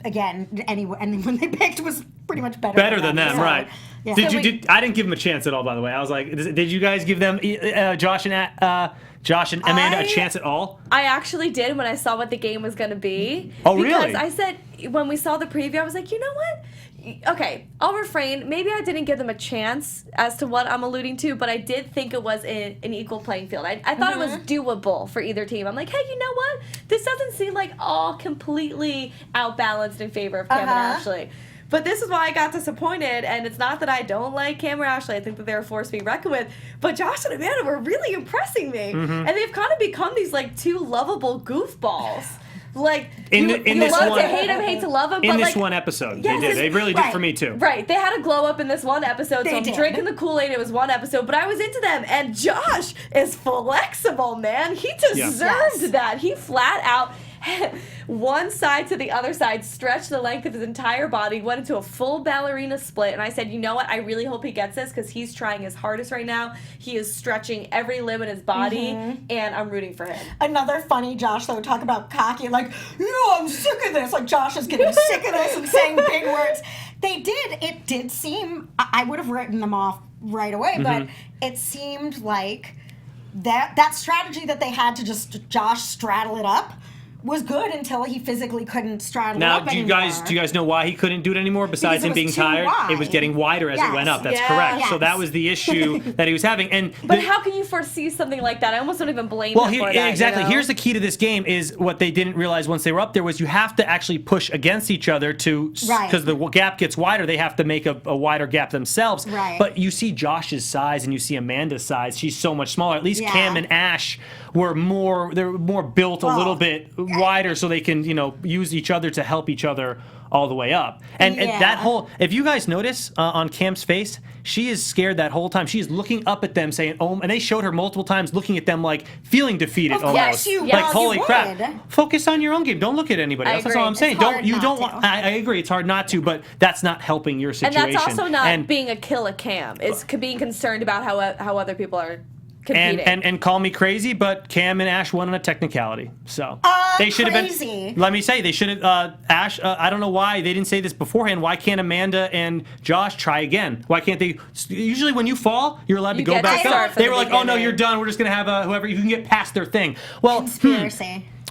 again, anyone they picked was pretty much better than them, so, right? Yeah. I didn't give them a chance at all, by the way. I was like, did you guys give them Josh and Amanda a chance at all? I actually did when I saw what the game was going to be. Oh, really? Because I said, when we saw the preview, I was like, you know what? Okay, I'll refrain. Maybe I didn't give them a chance as to what I'm alluding to, but I did think it was an equal playing field. I thought it was doable for either team. I'm like, hey, you know what? This doesn't seem like all completely outbalanced in favor of Cam and Ashley. But this is why I got disappointed, and it's not that I don't like Cam or Ashley. I think that they're a force to be reckoned with. But Josh and Amanda were really impressing me. And they've kind of become these, like, two lovable goofballs. Like, you love to hate him, hate to love him. In but this like, one episode, yes, they did. They really did for me, too. Right. They had a glow up in this one episode, so I'm did. drinking the Kool-Aid. It was one episode, but I was into them. And Josh is flexible, man. He deserved that. He flat out one side to the other side, stretched the length of his entire body, went into a full ballerina split, and I said, you know what, I really hope he gets this because he's trying his hardest right now. He is stretching every limb in his body, and I'm rooting for him. Another funny Josh, though, talk about cocky, like, I'm sick of this. Like, Josh is getting sick of this and saying big words. It did seem, I would have written them off right away, but it seemed like that strategy that they had to just Josh straddle it up was good until he physically couldn't straddle it up anymore. Now, do you guys know why he couldn't do it anymore besides him being tired? Wide. It was getting wider as it went up. That's correct. Yes. So that was the issue that he was having. But how can you foresee something like that? I almost don't even blame him for that. Exactly. You know? Here's the key to this game is what they didn't realize once they were up there was you have to actually push against each other because the gap gets wider. They have to make a wider gap themselves. Right. But you see Josh's size and you see Amanda's size. She's so much smaller. At least Cam and Ash were more built a little bit wider so they can use each other to help each other all the way up. And that whole, if you guys notice on Cam's face, she is scared that whole time. She is looking up at them saying, oh, and they showed her multiple times looking at them like feeling defeated almost. Yes, you like, would. holy crap. Focus on your own game. Don't look at anybody else. That's all I'm saying. I agree. It's hard not to, but that's not helping your situation. And that's also not being a killer Cam. It's being concerned about how other people are competing. And call me crazy, but Cam and Ash won on a technicality. So they should have been. Let me say they should have. Ash, I don't know why they didn't say this beforehand. Why can't Amanda and Josh try again? Why can't they? Usually when you fall, you're allowed to go back up. They were like, oh no, you're done. We're just gonna have whoever you can get past their thing. Well,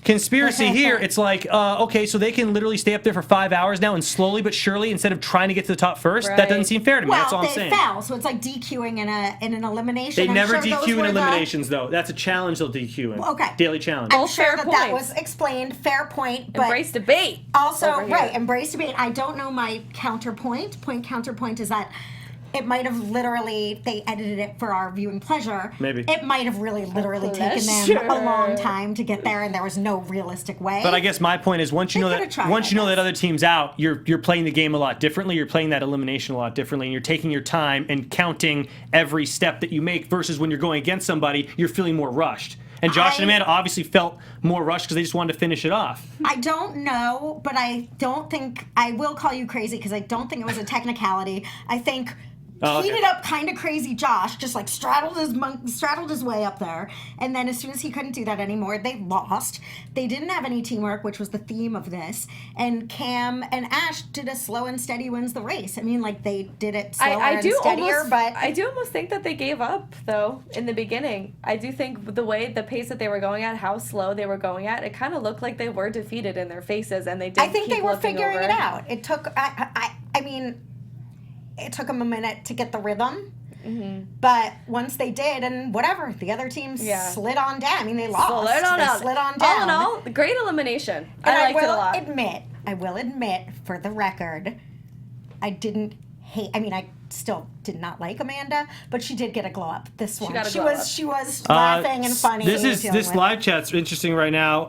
conspiracy here, it's like, okay, so they can literally stay up there for 5 hours now and slowly but surely, instead of trying to get to the top first, that doesn't seem fair to me. That's all I'm saying. Well, they fell, so it's like DQing in an elimination. They never DQ in eliminations, though. That's a challenge they'll DQ in. Okay. Daily challenge. I'm sure that was explained. Fair point. But embrace debate. Also, embrace debate. I don't know my counterpoint. Counterpoint is that it might have literally, they edited it for our viewing pleasure. Maybe. It might have really literally taken them a long time to get there, and there was no realistic way. But I guess my point is once you know that other team's out, you're playing the game a lot differently. You're playing that elimination a lot differently, and you're taking your time and counting every step that you make versus when you're going against somebody, you're feeling more rushed. And Josh and Amanda obviously felt more rushed because they just wanted to finish it off. I don't know, but I don't think, I will call you crazy because I don't think it was a technicality. I think heated up kind of crazy Josh just like straddled his way up there, and then as soon as he couldn't do that anymore, they lost. They didn't have any teamwork, which was the theme of this, and Cam and Ash did a slow and steady wins the race. I mean, like, they did it slower and steadier, but I do almost think that they gave up though in the beginning. I do think the pace that they were going at, how slow they were going at, it kind of looked like they were defeated in their faces, and they did. I think they were figuring it out. It took I mean, it took them a minute to get the rhythm, but once they did, and whatever, the other team slid on down. I mean, they lost. Slid on down. All in all, great elimination. And I liked it a lot. I will admit, for the record, I didn't hate. I mean, I still did not like Amanda, but she did get a glow up. This one, got a glow up. she was laughing and funny. This live chat's interesting right now.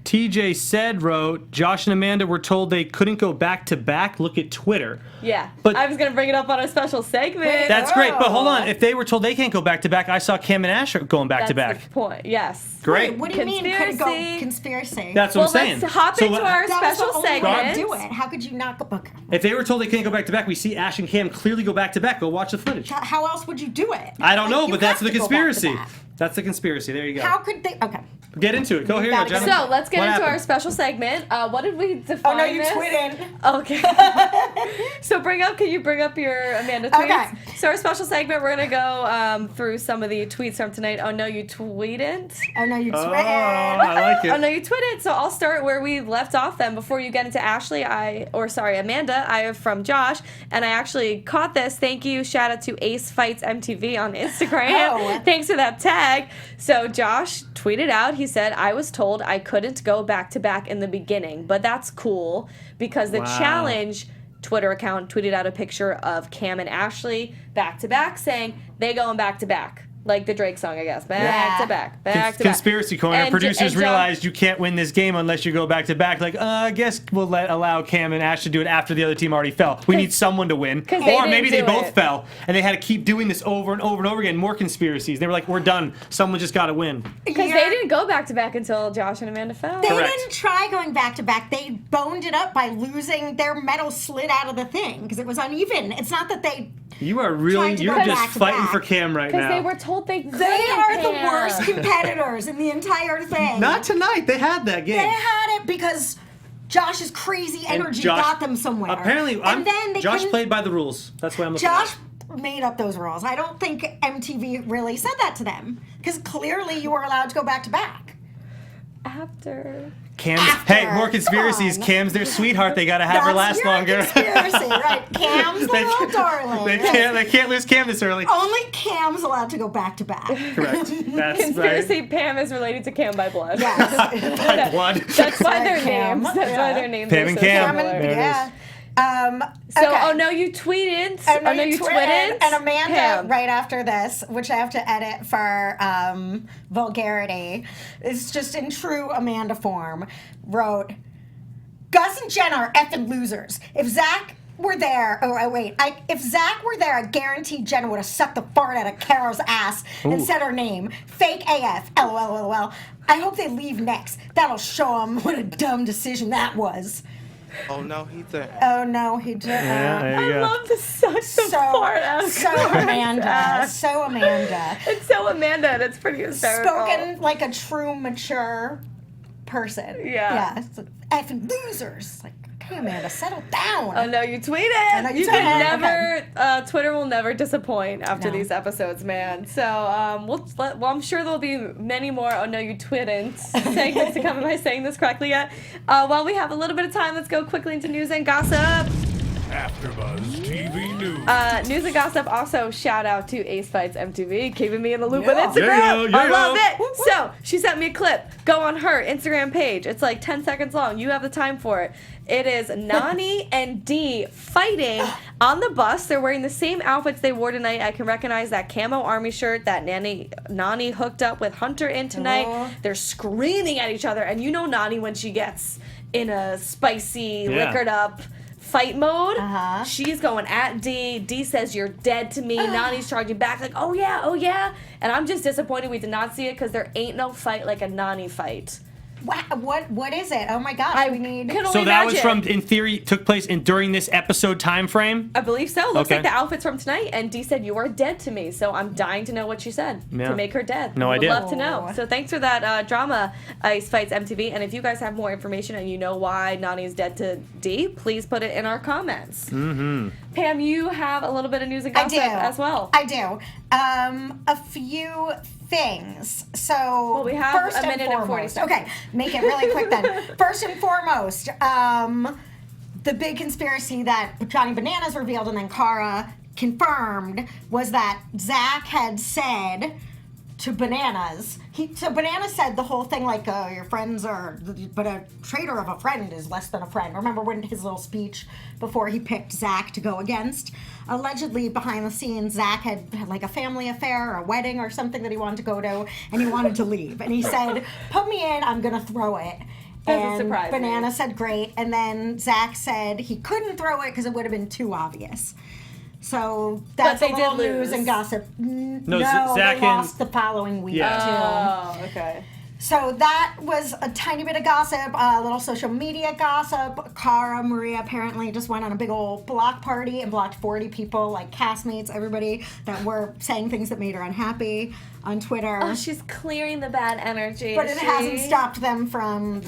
TJ said wrote, Josh and Amanda were told they couldn't go back to back. Look at Twitter. Yeah, But- I was gonna bring it up on a special segment. That's great, but hold on. If they were told they can't go back to back, I saw Cam and Ash going back to That's back. the point. Yes. Great. Wait, what do you mean? Could it go Conspiracy. conspiracy? That's what I'm saying. Let's hop into our that was special the only way segment. to do it. How could you not go? Okay. If they were told they can't go back to back, we see Ash and Cam clearly go back to back. Go watch the footage. How else would you do it? I don't know, You but that's have the to go back to conspiracy. back. That's the conspiracy. There you go. How could they? Okay. Get into it. Go here, gotta Jenna. get So let's get What into our happened? special segment. What did we define? Oh no, you this? tweeted. Okay. So can you bring up your Amanda tweets? Okay. So our special segment, we're gonna go through some of the tweets from tonight. Oh no, you tweeted. Oh no, you Oh, tweeted. I like Oh it. no, you tweeted. So I'll start where we left off then. Before you get into Amanda, I have from Josh, and I actually caught this. Thank you. Shout out to Ace Fights MTV on Instagram. Oh. Thanks for that tag. So Josh tweeted out, he said, I was told I couldn't go back to back in the beginning, but that's cool because the Wow. challenge Twitter account tweeted out a picture of Cam and Ashley back to back saying they going back to back. Like the Drake song, I guess. Back Yeah. to back. Back to back. Conspiracy corner. And- Producers and Joe- realized you can't win this game unless you go back to back. Like, I guess we'll allow Cam and Ash to do it after the other team already fell. We need someone to win. 'Cause they Or didn't maybe they do both it. fell and they had to keep doing this over and over and over again. More conspiracies. They were like, we're done. Someone just got to win. Because they didn't go back to back until Josh and Amanda fell. They Correct. didn't try going back to back. They boned it up by losing their metal slid out of the thing because it was uneven. It's not that they. You are really, Trying to you're go just back to fighting back. for Cam right Because now. they were told they couldn't. They are the Cam. worst competitors in the entire thing. Not tonight. They had that game. They had it because Josh's crazy And energy Josh- got them somewhere. Apparently, and then they Josh couldn't- played by the rules. That's why I'm looking Josh at. made up those rules. I don't think MTV really said that to them because clearly you were allowed to go back to back. After. Cam's, After. hey, more conspiracies. Come on. Cam's their sweetheart. They gotta have her last your longer. Conspiracy, right? Cam's the They little can't- darling. They can't lose Cam this early. Only Cam's allowed to go back to back. Correct. That's Conspiracy Pam is related to Cam by blood. Yes. right. By blood. That's why their Cam. names. That's why Yeah. their names Pam are and so Cam. similar. There it yeah. So, okay. oh no, you tweeted. Oh no, you tweeted. And Amanda, Pam. right after this, which I have to edit for vulgarity, is just in true Amanda form, wrote, Gus and Jenna are effing losers. If Zach were there, if Zach were there, I guarantee Jenna would have sucked the fart out of Carol's ass and Ooh. said her name. Fake AF. LOL. I hope they leave next. That'll show them what a dumb decision that was. Oh no, he did. Oh no, he didn't. Yeah, there you I go. love to suck the fart out of so Carol's Amanda, ass. so Amanda. It's so Amanda, and it's pretty hysterical. Spoken like a true mature person. Yeah. Yeah. It's like, effing losers. Like, okay, Amanda, settle down. Oh no, you tweeted. I know you You can tweeted. never. Twitter will never disappoint after No. these episodes, man. So I'm sure there'll be many more. Oh no, you tweeted segments to come. Am I saying this correctly yet? While we have a little bit of time, let's go quickly into news and gossip. AfterBuzz TV News. News and gossip. Also, shout out to Ace Fights MTV, keeping me in the loop with Yeah. Instagram. Yeah, I yeah. love it. So she sent me a clip. Go on her Instagram page. It's like 10 seconds long. You have the time for it. It is Nani and Dee fighting on the bus. They're wearing the same outfits they wore tonight. I can recognize that camo army shirt that Nani hooked up with Hunter in tonight. Aw. They're screaming at each other, and you know Nani when she gets in a spicy, Yeah. liquored up fight mode. Uh-huh. She's going at D. D says, "You're dead to me." Nani's charging back like, "Oh yeah, oh yeah." And I'm just disappointed we did not see it because there ain't no fight like a Nani fight. What is it? Oh my gosh, we need. Can only So that was imagine. from, in theory, took place during this episode time frame. I believe so. Looks Okay. like the outfits from tonight. And Dee said, "You are dead to me." So I'm dying to know what she said Yeah. to make her dead. No Would idea. love to know. Oh. So thanks for that drama, Ice Fights MTV. And if you guys have more information and you know why Nani is dead to Dee, please put it in our comments. Mm-hmm. Pam, you have a little bit of news and I gossip do as well. I do. A few things. So Well, we have first a minute and 40 foremost, seconds. okay, make it really quick then. First and foremost, the big conspiracy that Johnny Bananas revealed and then Cara confirmed was that Zach had said to Bananas. So Bananas said the whole thing like, your friends are, but a traitor of a friend is less than a friend. Remember when his little speech before he picked Zach to go against? Allegedly, behind the scenes, Zach had like a family affair or a wedding or something that he wanted to go to, and he wanted to leave. And he said, put me in, I'm going to throw it. Doesn't surprise me. Banana said great, and then Zach said he couldn't throw it because it would have been too obvious. So that's But a they little did news lose. and gossip. No, Zach they and- lost the following week too. Oh, okay. So that was a tiny bit of gossip, a little social media gossip. Cara Maria apparently just went on a big old block party and blocked 40 people, like castmates, everybody that were saying things that made her unhappy on Twitter. Oh, she's clearing the bad energy. But is it she? hasn't stopped them from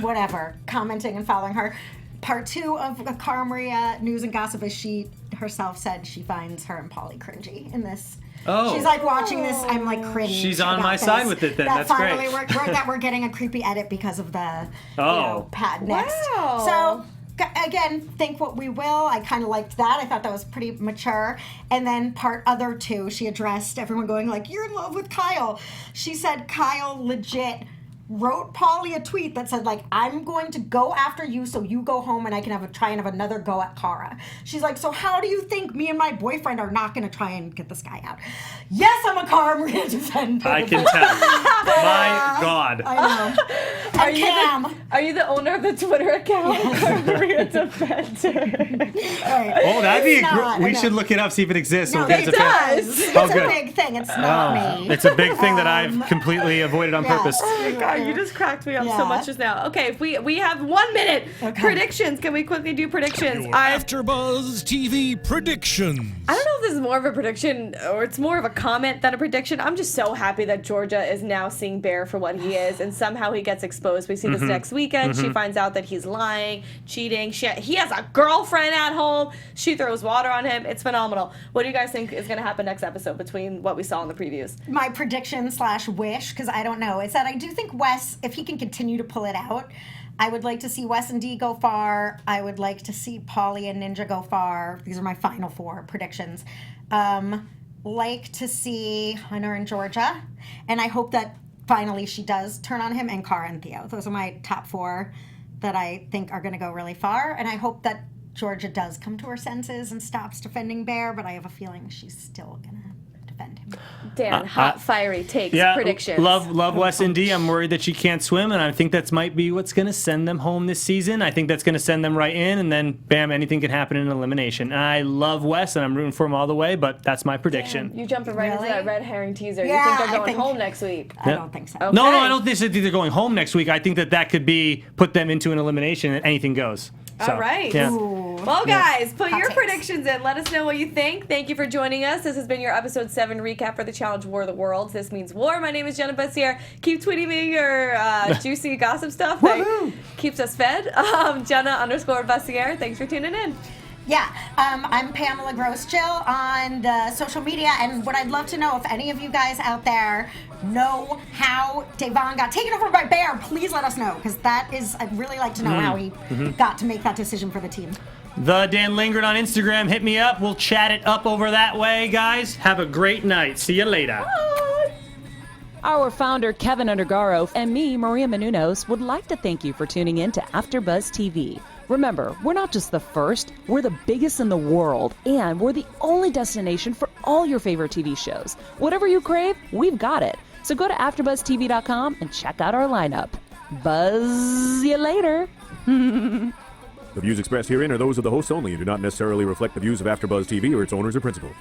whatever, commenting and following her. Part 2 of Cara Maria news and gossip is she herself said she finds her and Pauly cringy in this. Oh. She's like watching this, I'm like cringe. She's on about my this. side with it then, That that's great. finally we're getting a creepy edit because of the Oh. Pat next. Wow. So again, think what we will. I kind of liked that. I thought that was pretty mature. And then part other 2, she addressed everyone going like, you're in love with Kyle. She said Kyle legit wrote Pauly a tweet that said like, I'm going to go after you so you go home and I can try and have another go at Cara. She's like, so how do you think me and my boyfriend are not going to try and get this guy out? Yes, I'm a Cara Maria defender. I can tell. My God. I know. Are And you, Cam. are you the owner of the Twitter account? Maria Defender. Right. Oh, that'd be It's not, I we know. should look it up, see if it exists. No, We'll get it it to does. It's Oh, a good. big thing. It's not me. It's a big thing that I've completely avoided on Yes. purpose. Oh my God, you just cracked me up so Yeah. much just now. Okay, if we have 1 minute. Predictions. Can we quickly do predictions? Your AfterBuzz TV predictions. I don't know if this is more of a prediction or it's more of a comment than a prediction. I'm just so happy that Georgia is now seeing Bear for what he is, and somehow he gets exposed. We see this next weekend. She finds out that he's lying, cheating. He has a girlfriend at home. She throws water on him. It's phenomenal. What do you guys think is going to happen next episode between what we saw in the previews? My prediction / wish, because I don't know, is that I do think Wes, if he can continue to pull it out, I would like to see Wes and Dee go far. I would like to see Pauly and Ninja go far. These are my final 4 predictions. Like to see Hunter and Georgia, and I hope that finally she does turn on him, and Cara and Theo. Those are my top 4 that I think are going to go really far, and I hope that Georgia does come to her senses and stops defending Bear, but I have a feeling she's still going to defend him. Dan, hot, fiery takes, Yeah, predictions. love Wes and D. I'm worried that she can't swim, and I think that might be what's going to send them home this season. I think that's going to send them right in, and then bam, anything can happen in elimination. I love Wes, and I'm rooting for him all the way, but that's my prediction. You jumping right into Really? that red herring teaser. Yeah, you I think they're going think- home next week? I don't think so. Okay. No, I don't think they're going home next week. I think that could be put them into an elimination, and anything goes. So, All right. Yeah. Well, guys, put Hot your takes. predictions in. Let us know what you think. Thank you for joining us. This has been your episode 7 recap for the challenge War of the Worlds. This means war. My name is Jenna Bussier. Keep tweeting me your juicy gossip stuff that keeps us fed. Jenna_Bussier. Thanks for tuning in. Yeah, I'm Pamela Gross Jill on the social media, and what I'd love to know, if any of you guys out there know how Devon got taken over by Bear, please let us know, because I'd really like to know how he got to make that decision for the team. The Dan Lingard on Instagram. Hit me up. We'll chat it up over that way, guys. Have a great night. See you later. Our founder, Kevin Undergaro, and me, Maria Menounos, would like to thank you for tuning in to AfterBuzz TV. Remember, we're not just the first, we're the biggest in the world, and we're the only destination for all your favorite TV shows. Whatever you crave, we've got it. So go to AfterBuzzTV.com and check out our lineup. Buzz you later. The views expressed herein are those of the hosts only and do not necessarily reflect the views of AfterBuzz TV or its owners or principals.